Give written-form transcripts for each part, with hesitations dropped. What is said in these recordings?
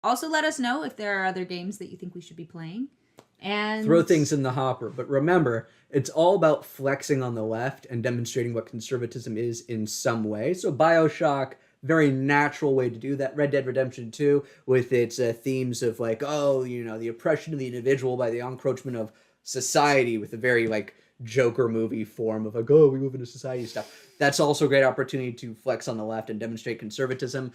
Also, let us know if there are other games that you think we should be playing. Throw And things in the hopper. But remember, it's all about flexing on the left and demonstrating what conservatism is in some way. So Bioshock, very natural way to do that. Red Dead Redemption 2, with its themes of like, oh, the oppression of the individual by the encroachment of society, with a very like Joker movie form of like, oh, we move into society stuff. That's also a great opportunity to flex on the left and demonstrate conservatism.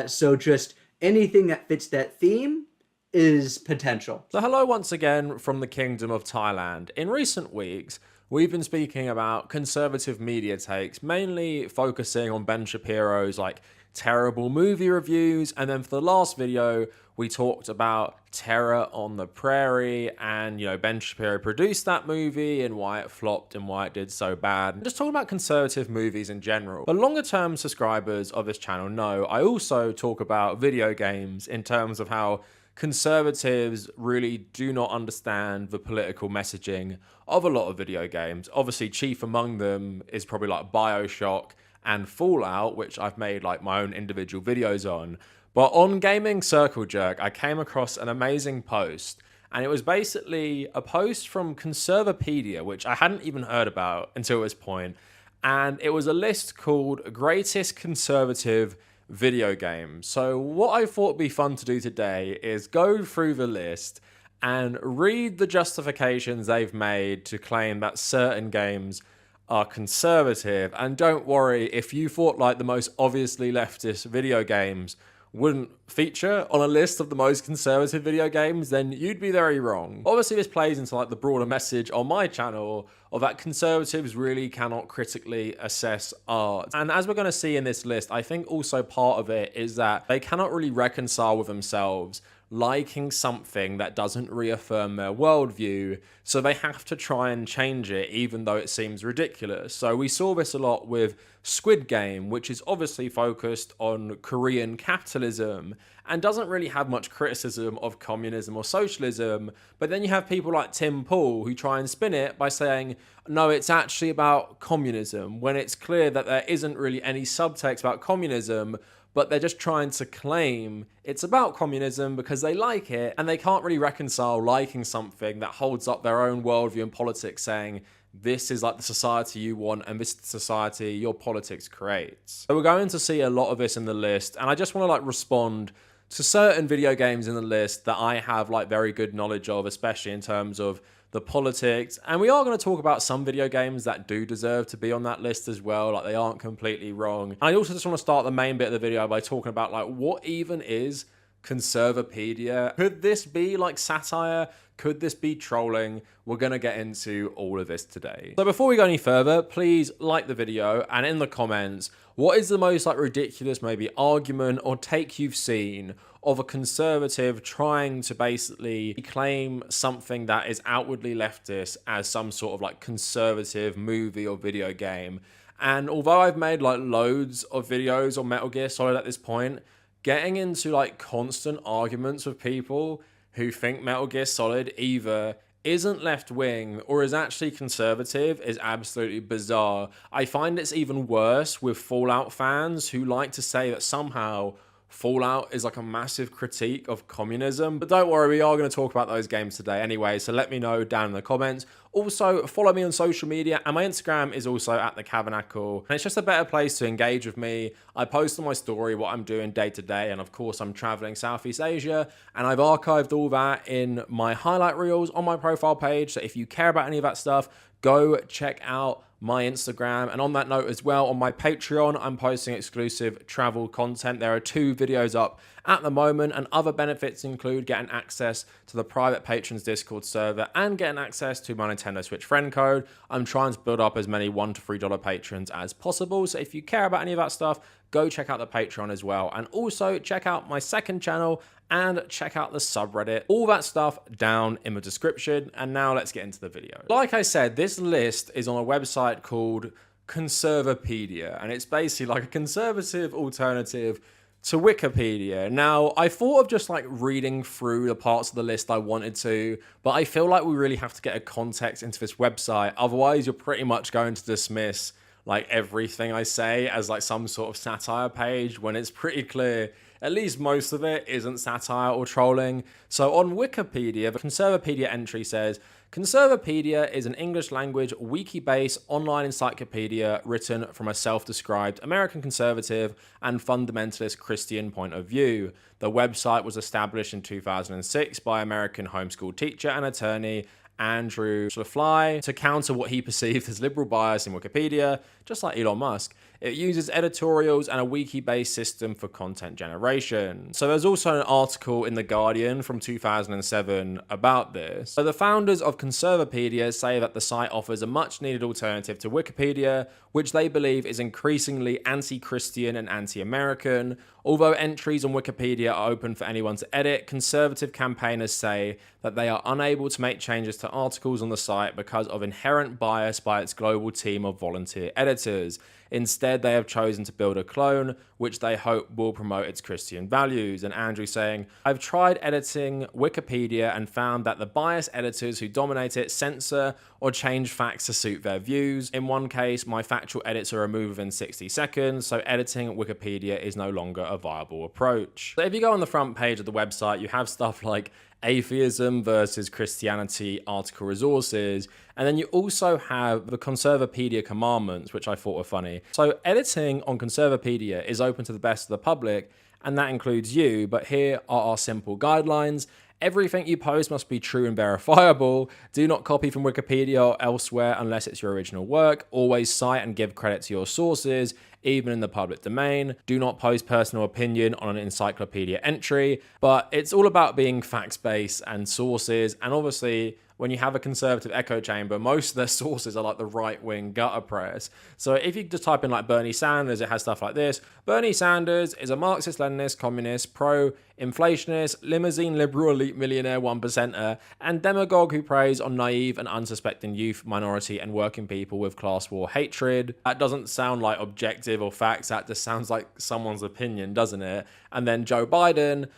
So just anything that fits that theme is potential. So hello once again from the Kingdom of Thailand. In recent weeks, we've been speaking about conservative media takes, mainly focusing on Ben Shapiro's like terrible movie reviews, and then for the last video, we talked about Terror on the Prairie, and Ben Shapiro produced that movie and why it flopped and why it did so bad. And just talking about conservative movies in general. But longer term subscribers of this channel know I also talk about video games in terms of how conservatives really do not understand the political messaging of a lot of video games. Obviously, chief among them is probably like Bioshock and Fallout, which I've made like my own individual videos on. But on Gaming Circle Jerk, I came across an amazing post, and it was basically a post from Conservapedia, which I hadn't even heard about until this point. And it was a list called Greatest Conservative Video Games. So what I thought would be fun to do today is go through the list and read the justifications they've made to claim that certain games are conservative. And don't worry, if you thought like the most obviously leftist video games wouldn't feature on a list of the most conservative video games, then you'd be very wrong. Obviously, this plays into like the broader message on my channel of that conservatives really cannot critically assess art. And as we're going to see in this list, I think also part of it is that they cannot really reconcile with themselves liking something that doesn't reaffirm their worldview, so they have to try and change it even though it seems ridiculous. So we saw this a lot with Squid Game, which is obviously focused on Korean capitalism and doesn't really have much criticism of communism or socialism, but then you have people like Tim Pool who try and spin it by saying, no, it's actually about communism, when it's clear that there isn't really any subtext about communism, but they're just trying to claim it's about communism because they like it, and they can't really reconcile liking something that holds up their own worldview and politics, saying this is like the society you want and this is the society your politics creates. So we're going to see a lot of this in the list, and I just want to like respond to certain video games in the list that I have like very good knowledge of, especially in terms of the politics. And we are going to talk about some video games that do deserve to be on that list as well, like they aren't completely wrong. I also just want to start the main bit of the video by talking about like what even is Conservapedia. Could this be like satire? Could this be trolling? We're going to get into all of this today. So before we go any further, please like the video, and in the comments, what is the most like ridiculous maybe argument or take you've seen of a conservative trying to basically claim something that is outwardly leftist as some sort of like conservative movie or video game? And although I've made like loads of videos on Metal Gear Solid at this point, getting into like constant arguments with people who think Metal Gear Solid either isn't left-wing or is actually conservative is absolutely bizarre. I find it's even worse with Fallout fans who like to say that somehow Fallout is like a massive critique of communism. But don't worry, we are going to talk about those games today anyway, so let me know down in the comments. Also, follow me on social media, and my Instagram is also at the Kavernacle. And it's just a better place to engage with me. I post on my story what I'm doing day to day, and of course I'm traveling Southeast Asia, and I've archived all that in my highlight reels on my profile page. So if you care about any of that stuff, go check out my Instagram. And on that note as well, on my Patreon, I'm posting exclusive travel content. There are 2 videos up at the moment, and other benefits include getting access to the private patrons Discord server and getting access to my Nintendo Switch friend code. I'm trying to build up as many $1 to $3 patrons as possible, so if you care about any of that stuff, go check out the Patreon as well. And also check out my second channel and check out the subreddit. All that stuff down in the description. And now let's get into the video. Like I said, this list is on a website called Conservapedia, and it's basically like a conservative alternative to Wikipedia. Now, I thought of just like reading through the parts of the list I wanted to, but I feel like we really have to get a context into this website. Otherwise, you're pretty much going to dismiss like everything I say as like some sort of satire page, when it's pretty clear at least most of it isn't satire or trolling. So on Wikipedia, the Conservapedia entry says, Conservapedia is an English language wiki-based online encyclopedia written from a self-described American conservative and fundamentalist Christian point of view. The website was established in 2006 by American homeschool teacher and attorney Andrew Schlafly to counter what he perceived as liberal bias in Wikipedia, just like Elon Musk. It uses editorials and a wiki-based system for content generation. So there's also an article in The Guardian from 2007 about this. So the founders of Conservapedia say that the site offers a much-needed alternative to Wikipedia, which they believe is increasingly anti-Christian and anti-American. Although entries on Wikipedia are open for anyone to edit, conservative campaigners say that they are unable to make changes to articles on the site because of inherent bias by its global team of volunteer editors. Instead, they have chosen to build a clone, which they hope will promote its Christian values. And Andrew saying, I've tried editing Wikipedia and found that the biased editors who dominate it censor or change facts to suit their views. In one case, my factual edits are removed within 60 seconds, so editing Wikipedia is no longer a viable approach. So if you go on the front page of the website, you have stuff like atheism versus Christianity article resources, and then you also have the Conservapedia commandments, which I thought were funny. So editing on Conservapedia is open to the best of the public, and that includes you, but here are our simple guidelines. Everything you post must be true and verifiable. Do not copy from Wikipedia or elsewhere unless it's your original work. Always cite and give credit to your sources, even in the public domain. Do not post personal opinion on an encyclopedia entry, but it's all about being facts-based and sources. And obviously, when you have a conservative echo chamber, most of their sources are like the right-wing gutter press. So if you just type in like Bernie Sanders, it has stuff like this. Bernie Sanders is a Marxist-Leninist, communist, pro-inflationist, limousine liberal elite millionaire one-percenter, and demagogue who preys on naive and unsuspecting youth, minority, and working people with class war hatred. That doesn't sound like objective or facts. That just sounds like someone's opinion, doesn't it? And then Joe Biden,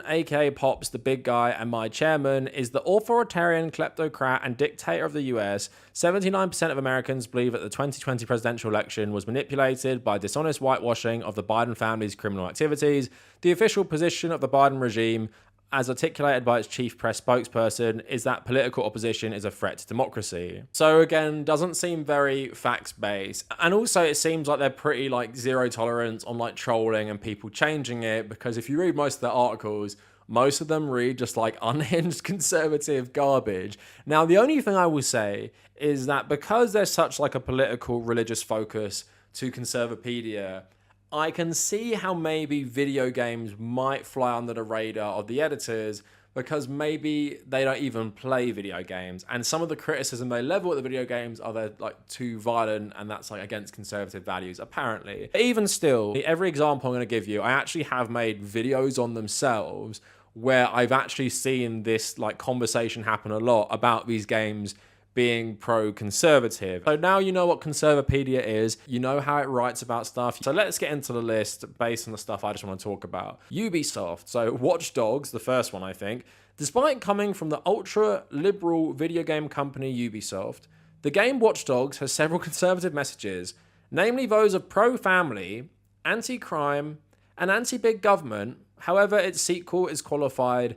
aka Pops, the big guy and my chairman, is the authoritarian kleptocrat and dictator of the US. 79% of Americans believe that the 2020 presidential election was manipulated by dishonest whitewashing of the Biden family's criminal activities. The official position of the Biden regime, as articulated by its chief press spokesperson, is that political opposition is a threat to democracy. So again, doesn't seem very facts-based. And also it seems like they're pretty like zero tolerance on like trolling and people changing it, because if you read most of their articles, most of them read just like unhinged conservative garbage. Now, the only thing I will say is that because there's such like a political religious focus to Conservapedia, I can see how maybe video games might fly under the radar of the editors, because maybe they don't even play video games. And some of the criticism they level at the video games are they're like too violent, and that's like against conservative values, apparently. But even still, every example I'm going to give you, I actually have made videos on themselves where I've actually seen this like conversation happen a lot about these games being pro-conservative. So now you know what Conservapedia is, you know how it writes about stuff. So let's get into the list based on the stuff I just want to talk about. Ubisoft, so Watch Dogs, the first one I think. Despite coming from the ultra-liberal video game company Ubisoft, the game Watch Dogs has several conservative messages, namely those of pro-family, anti-crime, and anti-big government. However, its sequel is qualified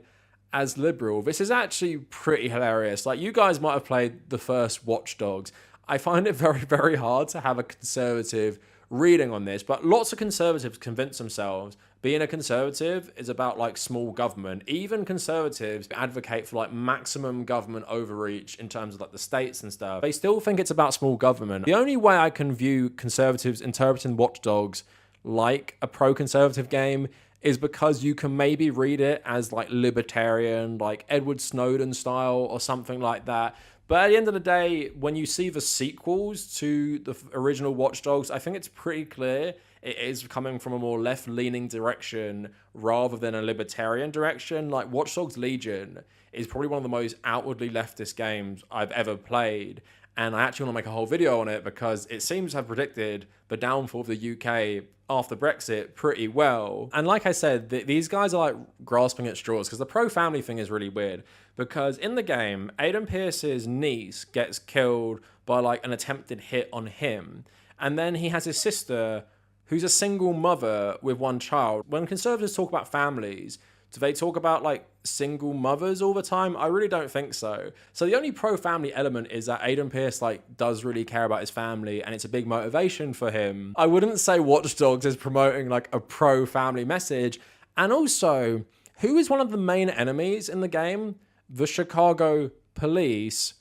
as liberal. This is actually pretty hilarious. Like, you guys might have played the first Watch Dogs. I find it very, very hard to have a conservative reading on this, but lots of conservatives convince themselves being a conservative is about like small government. Even conservatives advocate for like maximum government overreach in terms of like the states and stuff. They still think it's about small government. The only way I can view conservatives interpreting Watch Dogs like a pro-conservative game is because you can maybe read it as like libertarian, like Edward Snowden style or something like that. But at the end of the day, when you see the sequels to the original Watch Dogs, I think it's pretty clear it is coming from a more left-leaning direction rather than a libertarian direction. Like Watch Dogs Legion is probably one of the most outwardly leftist games I've ever played. And I actually want to make a whole video on it because it seems to have predicted the downfall of the UK after Brexit pretty well. And like I said, these guys are like grasping at straws, because the pro-family thing is really weird. Because in the game, Aidan Pierce's niece gets killed by like an attempted hit on him. And then he has his sister who's a single mother with one child. When conservatives talk about families, do they talk about like single mothers all the time? I really don't think so. So the only pro-family element is that Aidan Pierce like does really care about his family and it's a big motivation for him. I wouldn't say Watch Dogs is promoting like a pro-family message. And also, who is one of the main enemies in the game? The Chicago police,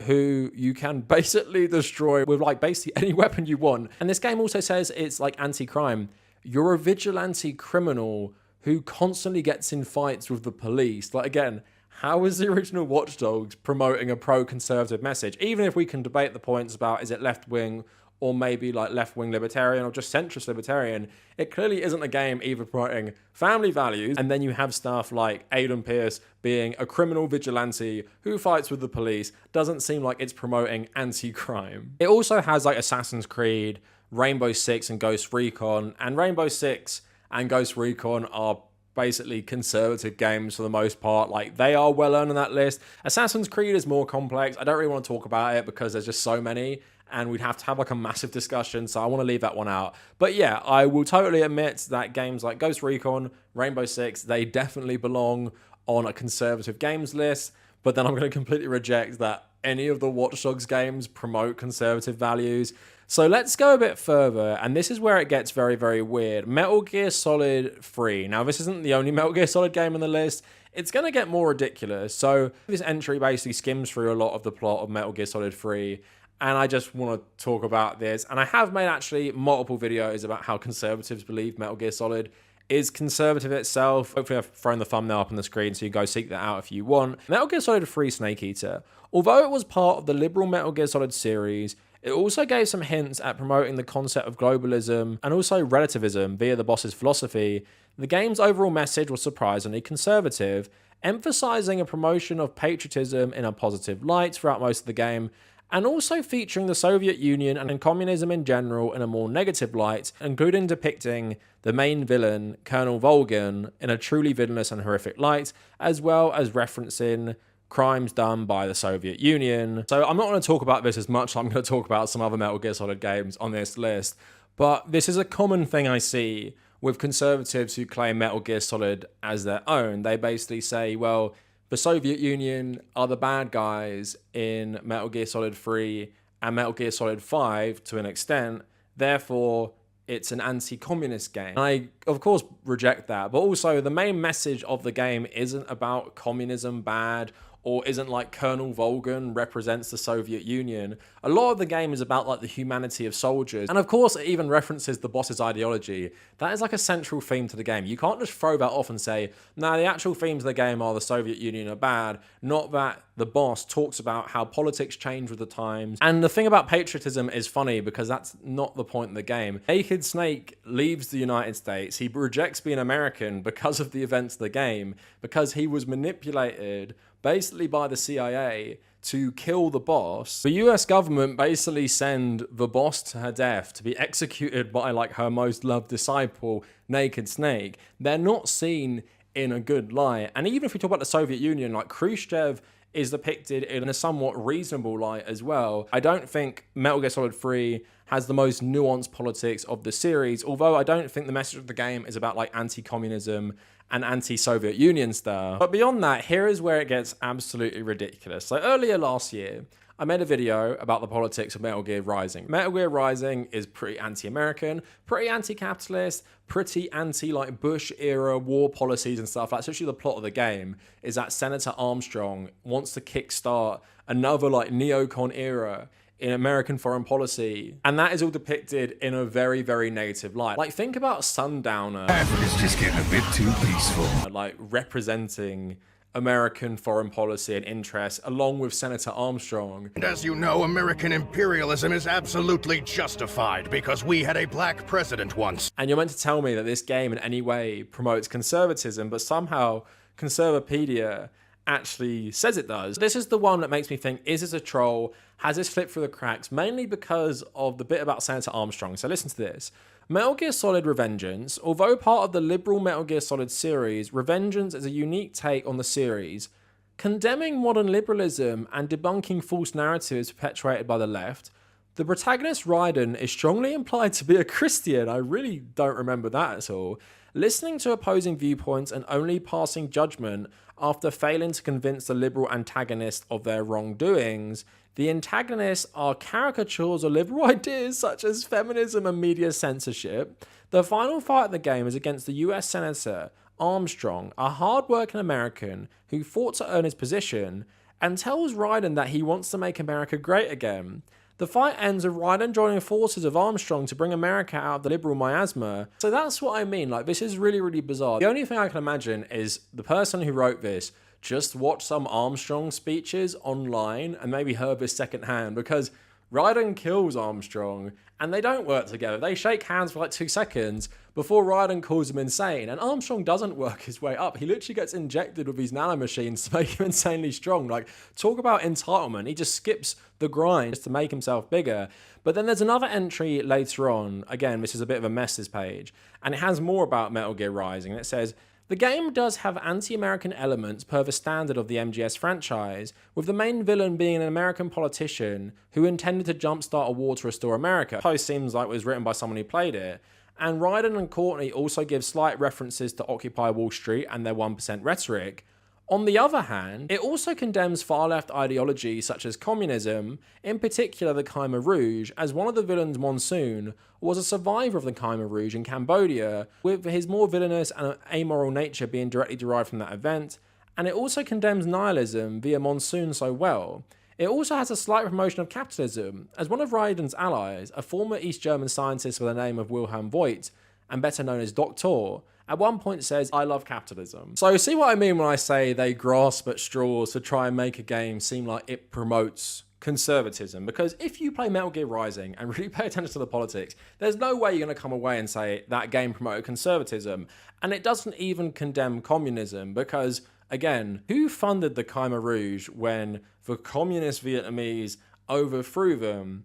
who you can basically destroy with like basically any weapon you want. And this game also says it's like anti-crime. You're a vigilante criminal who constantly gets in fights with the police. Like, again, how is the original Watch Dogs promoting a pro-conservative message? Even if we can debate the points about is it left-wing or maybe like left-wing libertarian or just centrist libertarian, it clearly isn't a game either promoting family values, and then you have stuff like Aidan Pierce being a criminal vigilante who fights with the police. Doesn't seem like it's promoting anti-crime. It also has like Assassin's Creed, Rainbow Six and Ghost Recon, and Rainbow Six and Ghost Recon are basically conservative games for the most part. Like, they are well earned on that list. Assassin's Creed is more complex. I don't really want to talk about it because there's just so many and we'd have to have like a massive discussion, so I want to leave that one out. But yeah, I will totally admit that games like Ghost Recon, Rainbow Six, they definitely belong on a conservative games list. But then I'm going to completely reject that any of the Watch Dogs games promote conservative values. So let's go a bit further, and this is where it gets very, very weird. Metal Gear Solid 3. Now, this isn't the only Metal Gear Solid game on the list. It's going to get more ridiculous. So this entry basically skims through a lot of the plot of Metal Gear Solid 3, and I just want to talk about this. And I have made actually multiple videos about how conservatives believe Metal Gear Solid is conservative itself. Hopefully I've thrown the thumbnail up on the screen so you go seek that out if you want. Metal Gear Solid 3 Snake Eater. Although it was part of the liberal Metal Gear Solid series, it also gave some hints at promoting the concept of globalism and also relativism via the boss's philosophy. The game's overall message was surprisingly conservative, emphasizing a promotion of patriotism in a positive light throughout most of the game, and also featuring the Soviet Union and communism in general in a more negative light, including depicting the main villain, Colonel Volgin, in a truly villainous and horrific light, as well as referencing crimes done by the Soviet Union. So I'm not going to talk about this as much as I'm going to talk about some other Metal Gear Solid games on this list, but this is a common thing I see with conservatives who claim Metal Gear Solid as their own. They basically say, well, the Soviet Union are the bad guys in Metal Gear Solid 3 and Metal Gear Solid 5 to an extent, therefore it's an anti-communist game. And I, of course, reject that, but also the main message of the game isn't about communism bad or isn't like Colonel Volgin represents the Soviet Union. A lot of the game is about like the humanity of soldiers. And of course, it even references the boss's ideology. That is like a central theme to the game. You can't just throw that off and say, nah, the actual themes of the game are the Soviet Union are bad. Not that the boss talks about how politics change with the times. And the thing about patriotism is funny because that's not the point of the game. Naked Snake leaves the United States. He rejects being American because of the events of the game, because he was manipulated basically by the CIA to kill the boss. The US government basically send the boss to her death to be executed by like her most loved disciple, Naked Snake. They're not seen in a good light. And even if we talk about the Soviet Union, like Khrushchev is depicted in a somewhat reasonable light as well. I don't think Metal Gear Solid 3 has the most nuanced politics of the series, although I don't think the message of the game is about like anti-communism and anti-Soviet Union stuff. But beyond that, here is where it gets absolutely ridiculous. So earlier last year, I made a video about the politics of Metal Gear Rising. Metal Gear Rising is pretty anti-American, pretty anti-capitalist, pretty anti like Bush era war policies and stuff. That's actually the plot of the game, is that Senator Armstrong wants to kickstart another like neocon era in American foreign policy. And that is all depicted in a very, very negative light. Like, think about Sundowner. Africa's just getting a bit too peaceful. Like, representing American foreign policy and interests, along with Senator Armstrong. And as you know, American imperialism is absolutely justified because we had a black president once. And you're meant to tell me that this game in any way promotes conservatism, but somehow Conservapedia actually says it does. This is the one that makes me think, is this a troll? Has this slipped through the cracks? Mainly because of the bit about Senator Armstrong. So listen to this. Metal Gear Solid Revengeance, although part of the liberal Metal Gear Solid series, Revengeance is a unique take on the series, condemning modern liberalism and debunking false narratives perpetuated by the left. The protagonist Raiden is strongly implied to be a Christian. I really don't remember that at all. Listening to opposing viewpoints and only passing judgment after failing to convince the liberal antagonist of their wrongdoings, the antagonists are caricatures of liberal ideas such as feminism and media censorship. The final fight of the game is against the US Senator Armstrong, a hard-working American who fought to earn his position, and tells Raiden that he wants to make America great again. The fight ends with Raiden joining forces with Armstrong to bring America out of the liberal miasma. So that's what I mean, like, this is really, really bizarre. The only thing I can imagine is the person who wrote this just watched some Armstrong speeches online and maybe heard this secondhand, because Raiden kills Armstrong and they don't work together. They shake hands for like 2 seconds before Raiden calls him insane. And Armstrong doesn't work his way up. He literally gets injected with these nanomachines to make him insanely strong. Like, talk about entitlement. He just skips the grind just to make himself bigger. But then there's another entry later on. Again, this is a bit of a mess, this page. And it has more about Metal Gear Rising. And it says, the game does have anti-American elements per the standard of the MGS franchise, with the main villain being an American politician who intended to jumpstart a war to restore America. The post seems like it was written by someone who played it. And Raiden and Courtney also give slight references to Occupy Wall Street and their 1% rhetoric. On the other hand, it also condemns far-left ideology such as communism, in particular the Khmer Rouge, as one of the villains, Monsoon, was a survivor of the Khmer Rouge in Cambodia, with his more villainous and amoral nature being directly derived from that event, and it also condemns nihilism via Monsoon so well. It also has a slight promotion of capitalism, as one of Raiden's allies, a former East German scientist with the name of Wilhelm Voigt, and better known as Doctor, at one point says, I love capitalism. So see what I mean when I say they grasp at straws to try and make a game seem like it promotes conservatism? Because if you play Metal Gear Rising and really pay attention to the politics, there's no way you're going to come away and say that game promoted conservatism. And it doesn't even condemn communism, because, again, who funded the Khmer Rouge when the communist Vietnamese overthrew them?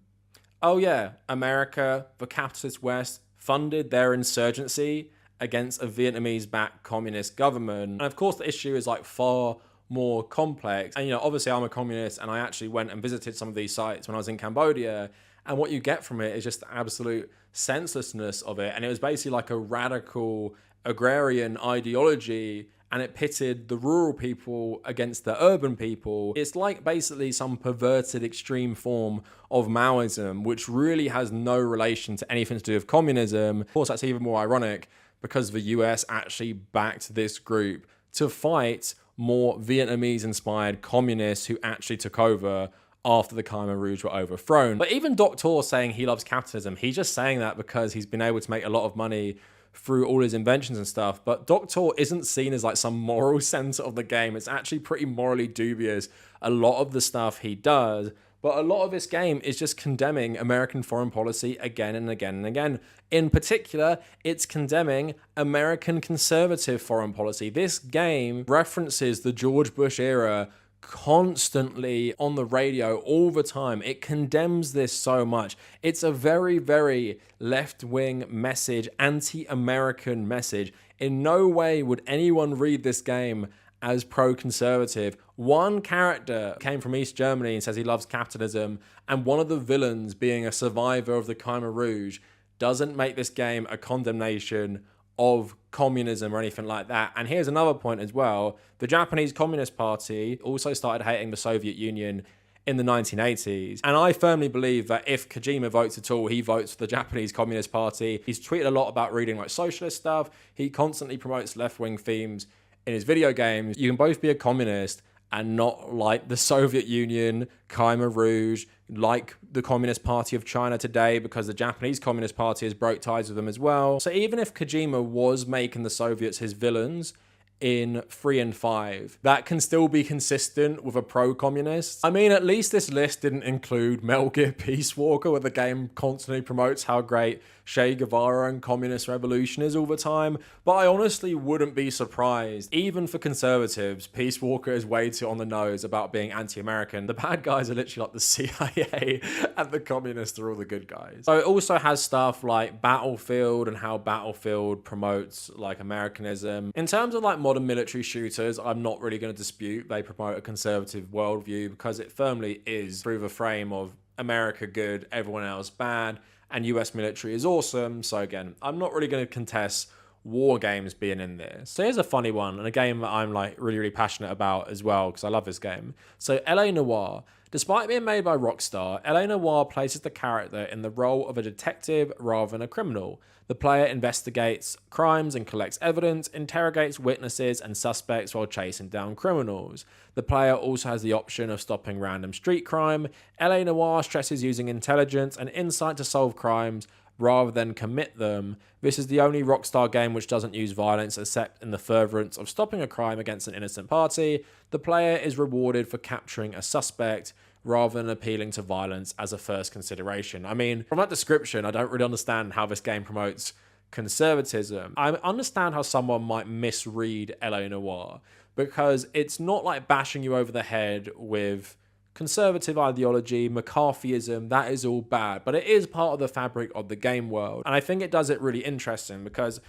Oh yeah, America, the capitalist West, funded their insurgency against a Vietnamese-backed communist government. And of course the issue is like far more complex. And you know, obviously I'm a communist and I actually went and visited some of these sites when I was in Cambodia, and what you get from it is just the absolute senselessness of it. And it was basically like a radical agrarian ideology, and it pitted the rural people against the urban people. It's like basically some perverted extreme form of Maoism, which really has no relation to anything to do with communism. Of course, that's even more ironic because the US actually backed this group to fight more Vietnamese-inspired communists who actually took over after the Khmer Rouge were overthrown. But even Doctor saying he loves capitalism, he's just saying that because he's been able to make a lot of money through all his inventions and stuff. But Doctor isn't seen as like some moral center of the game. It's actually pretty morally dubious, a lot of the stuff he does. But a lot of this game is just condemning American foreign policy again and again and again. In particular, it's condemning American conservative foreign policy. This game references the George Bush era constantly on the radio all the time. It condemns this so much. It's a very, very left-wing message, anti-American message. In no way would anyone read this game as pro-conservative. One character came from East Germany and says he loves capitalism, and one of the villains being a survivor of the Khmer Rouge doesn't make this game a condemnation of communism or anything like that. And here's another point as well. The Japanese Communist Party also started hating the Soviet Union in the 1980s. And I firmly believe that if Kojima votes at all, he votes for the Japanese Communist Party. He's tweeted a lot about reading like socialist stuff. He constantly promotes left-wing themes in his video games. You can both be a communist and not like the Soviet Union, Khmer Rouge, like the Communist Party of China today, because the Japanese Communist Party has broke ties with them as well. So even if Kojima was making the Soviets his villains in 3 and 5, that can still be consistent with a pro-communist. I mean, at least this list didn't include Metal Gear Peace Walker, where the game constantly promotes how great Che Guevara and communist revolution is all the time. But I honestly wouldn't be surprised. Even for conservatives, Peace Walker is way too on the nose about being anti-American. The bad guys are literally like the CIA and the communists are all the good guys. So it also has stuff like Battlefield and how Battlefield promotes like Americanism. In terms of like modern military shooters, I'm not really going to dispute they promote a conservative worldview, because it firmly is through the frame of America good, everyone else bad, and US military is awesome. So again, I'm not really going to contest war games being in there. So here's a funny one, and a game that I'm like really passionate about as well, because I love this game. So LA Noire. Despite being made by Rockstar, LA Noire places the character in the role of a detective rather than a criminal. The player investigates crimes and collects evidence, interrogates witnesses and suspects while chasing down criminals. The player also has the option of stopping random street crime. LA Noire stresses using intelligence and insight to solve crimes rather than commit them. This is the only Rockstar game which doesn't use violence except in the furtherance of stopping a crime against an innocent party. The player is rewarded for capturing a suspect rather than appealing to violence as a first consideration. I mean, from that description, I don't really understand how this game promotes conservatism. I understand how someone might misread LA Noire, because it's not like bashing you over the head with conservative ideology, McCarthyism, that is all bad, but it is part of the fabric of the game world. And I think it does it really interesting, because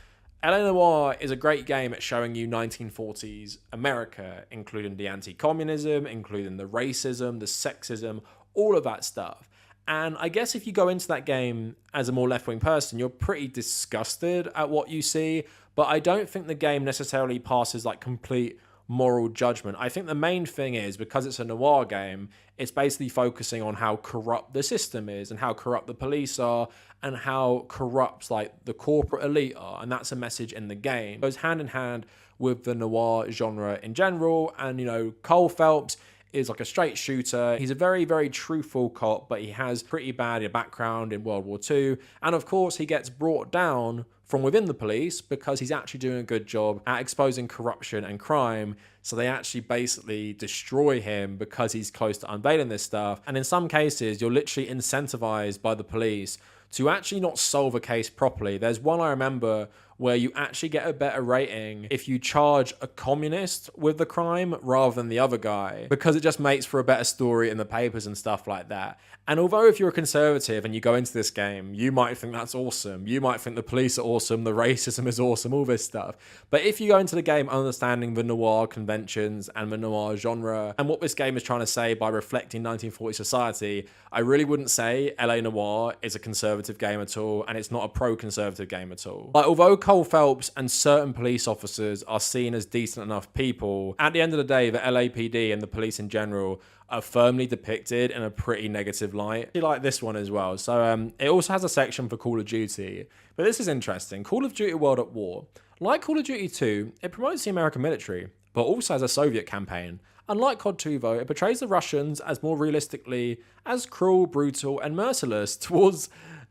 LA Noire is a great game at showing you 1940s America, including the anti-communism, including the racism, the sexism, all of that stuff. And I guess if you go into that game as a more left-wing person, you're pretty disgusted at what you see, but I don't think the game necessarily passes like complete moral judgment. I think the main thing is, because it's a noir game, it's basically focusing on how corrupt the system is and how corrupt the police are and how corrupt like the corporate elite are, and that's a message in the game. It goes hand in hand with the noir genre in general. And you know, Cole Phelps is like a straight shooter. He's a very truthful cop, but he has pretty bad background in World War II, and of course he gets brought down from within the police because he's actually doing a good job at exposing corruption and crime. So they actually basically destroy him because he's close to unveiling this stuff. And in some cases, you're literally incentivized by the police to actually not solve a case properly. There's one I remember where you actually get a better rating if you charge a communist with the crime rather than the other guy, because it just makes for a better story in the papers and stuff like that. And although if you're a conservative and you go into this game, you might think that's awesome. You might think the police are awesome, the racism is awesome, all this stuff. But if you go into the game understanding the noir conventions and the noir genre and what this game is trying to say by reflecting 1940s society, I really wouldn't say LA Noire is a conservative game at all, and it's not a pro-conservative game at all. Like, although Cole Phelps and certain police officers are seen as decent enough people, at the end of the day, the LAPD and the police in general are firmly depicted in a pretty negative light. I like this one as well. So it also has a section for Call of Duty, but this is interesting. Call of Duty World at War. Like Call of Duty 2, it promotes the American military, but also has a Soviet campaign. Unlike COD 2 though, it portrays the Russians as more realistically as cruel, brutal, and merciless towards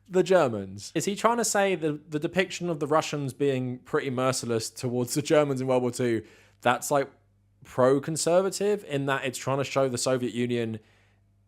the Germans. Is he trying to say the depiction of the Russians being pretty merciless towards the Germans in World War II, that's like pro-conservative in that it's trying to show the Soviet Union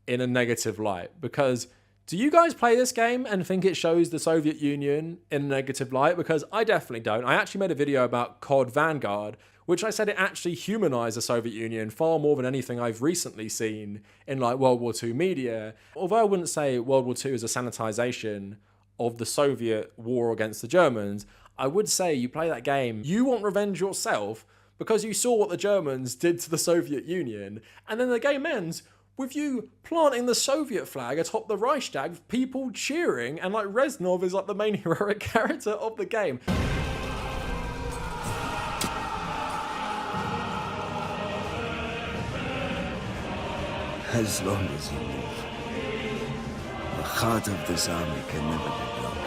in a negative light? Because do you guys play this game and think it shows the Soviet Union in a negative light? Because I definitely don't. I actually made a video about COD Vanguard, which I said it actually humanized the Soviet Union far more than anything I've recently seen in like World War II media. Although I wouldn't say World War II is a sanitization of the Soviet war against the Germans, I would say you play that game, you want revenge yourself because you saw what the Germans did to the Soviet Union, and then the game ends with you planting the Soviet flag atop the Reichstag, with people cheering, and like Reznov is like the main heroic character of the game. As long as you live, the heart of this army can never be broken.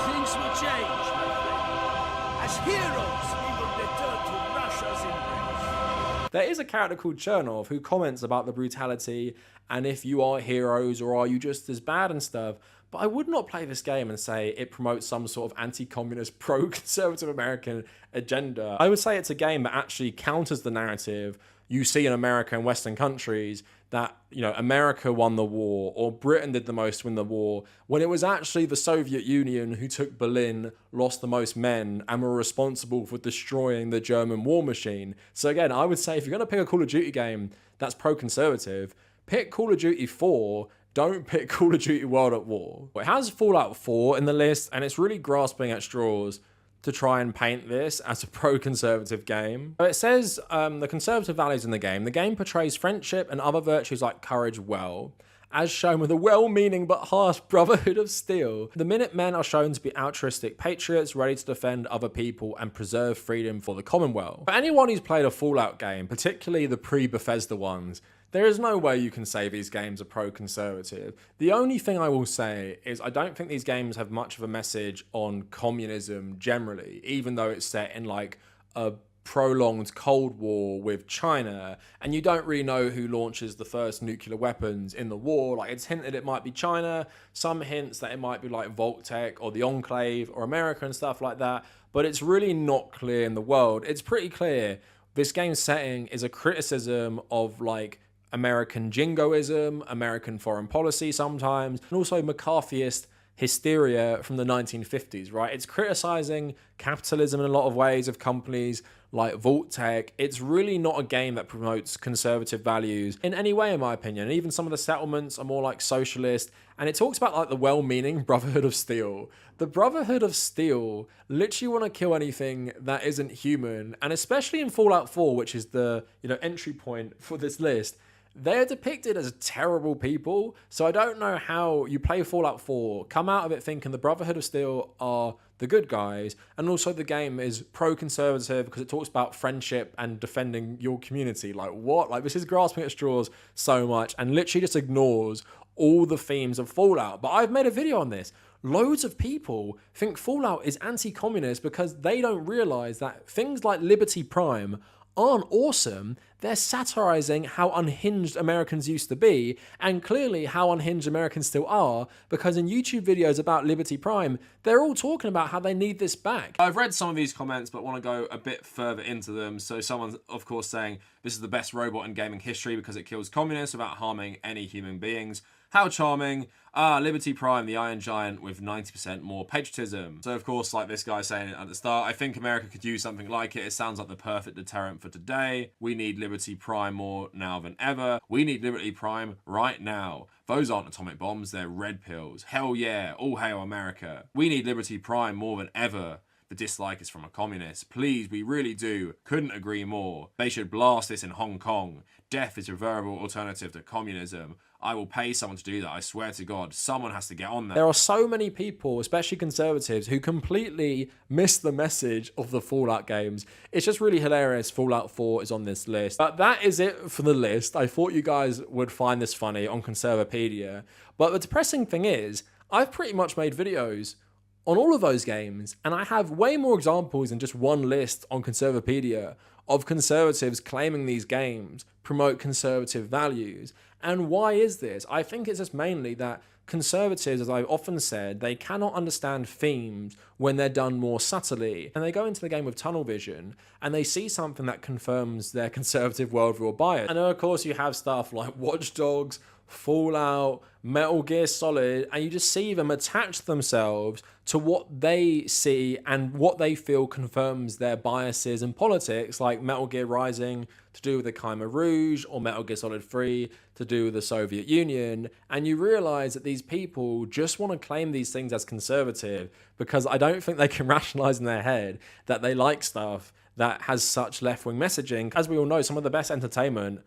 Things will change, my friend. As heroes, we will return to Russia's embrace. There is a character called Chernov who comments about the brutality and if you are heroes or are you just as bad and stuff. But I would not play this game and say it promotes some sort of anti-communist, pro-conservative American agenda. I would say it's a game that actually counters the narrative you see in America and Western countries that, you know, America won the war or Britain did the most to win the war, when it was actually the Soviet Union who took Berlin, lost the most men, and were responsible for destroying the German war machine. So again, I would say if you're going to pick a Call of Duty game that's pro-conservative, pick Call of Duty 4, don't pick Call of Duty World at War. It has Fallout 4 in the list, and it's really grasping at straws to try and paint this as a pro-conservative game. So it says the conservative values in the game. The game portrays friendship and other virtues like courage well, as shown with a well-meaning but harsh Brotherhood of Steel. The Minutemen are shown to be altruistic patriots ready to defend other people and preserve freedom for the Commonwealth. For anyone who's played a Fallout game, particularly the pre-Bethesda ones, there is no way you can say these games are pro-conservative. The only thing I will say is I don't think these games have much of a message on communism generally, even though it's set in like a prolonged Cold War with China, and you don't really know who launches the first nuclear weapons in the war. Like, it's hinted it might be China, some hints that it might be like Voltec or the Enclave or America and stuff like that, but it's really not clear in the world. It's pretty clear this game's setting is a criticism of like American jingoism, American foreign policy sometimes, and also McCarthyist hysteria from the 1950s, right? It's criticizing capitalism in a lot of ways of companies like Voltec. It's really not a game that promotes conservative values in any way, in my opinion. And even some of the settlements are more like socialist, and it talks about like the well-meaning Brotherhood of Steel. The Brotherhood of Steel literally want to kill anything that isn't human, and especially in Fallout 4, which is the entry point for this list, they're depicted as terrible people. So I don't know how you play Fallout 4, come out of it thinking the Brotherhood of Steel are the good guys, and also the game is pro-conservative because it talks about friendship and defending your community. Like, what? Like, this is grasping at straws so much and literally just ignores all the themes of Fallout. But I've made a video on this. Loads of people think Fallout is anti-communist because they don't realize that things like Liberty Prime aren't awesome. They're satirizing how unhinged Americans used to be, and clearly how unhinged Americans still are, because in YouTube videos about Liberty Prime, they're all talking about how they need this back. I've read some of these comments, but want to go a bit further into them. So someone's, of course, saying this is the best robot in gaming history because it kills communists without harming any human beings. How charming. Liberty Prime, the Iron Giant with 90% more patriotism. So, of course, like this guy saying at the start, I think America could use something like it. It sounds like the perfect deterrent for today. We need Liberty Prime more now than ever. We need Liberty Prime right now. Those aren't atomic bombs, they're red pills. Hell yeah, all hail America. We need Liberty Prime more than ever. The dislike is from a communist. Please, we really do. Couldn't agree more. They should blast this in Hong Kong. Death is a viable alternative to communism. I will pay someone to do that. I swear to God, someone has to get on that. There are so many people, especially conservatives, who completely miss the message of the Fallout games. It's just really hilarious Fallout 4 is on this list. But that is it for the list. I thought you guys would find this funny on Conservapedia. But the depressing thing is, I've pretty much made videos on all of those games, and I have way more examples than just one list on Conservapedia of conservatives claiming these games promote conservative values. And why is this? I think it's just mainly that conservatives, as I've often said, they cannot understand themes when they're done more subtly. And they go into the game with tunnel vision and they see something that confirms their conservative worldview or bias. And of course you have stuff like Watch Dogs, Fallout, Metal Gear Solid, and you just see them attach themselves to what they see and what they feel confirms their biases in politics, like Metal Gear Rising to do with the Khmer Rouge, or Metal Gear Solid 3 to do with the Soviet Union. And you realize that these people just want to claim these things as conservative because I don't think they can rationalize in their head that they like stuff that has such left-wing messaging. As we all know, some of the best entertainment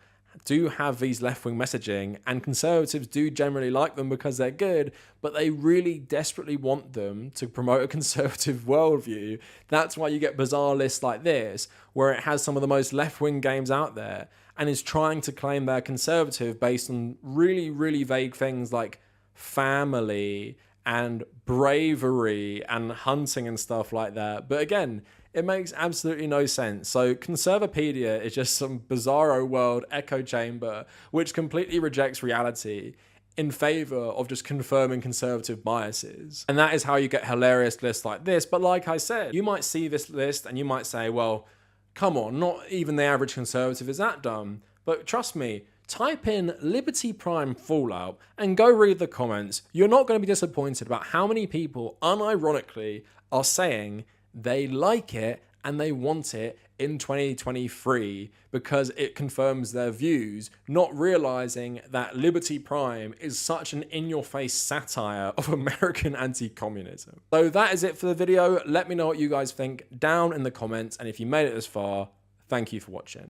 do have these left-wing messaging, and conservatives do generally like them because they're good, but they really desperately want them to promote a conservative worldview. That's why you get bizarre lists like this, where it has some of the most left-wing games out there and is trying to claim they're conservative based on really, really vague things like family and bravery and hunting and stuff like that. But again, it makes absolutely no sense. So Conservapedia is just some bizarro world echo chamber which completely rejects reality in favor of just confirming conservative biases. And that is how you get hilarious lists like this. But like I said, you might see this list and you might say, well, come on, not even the average conservative is that dumb. But trust me, type in Liberty Prime Fallout and go read the comments. You're not going to be disappointed about how many people unironically are saying they like it and they want it in 2023 because it confirms their views, not realizing that Liberty Prime is such an in-your-face satire of American anti-communism. So that is it for the video. Let me know what you guys think down in the comments, and if you made it this far, thank you for watching.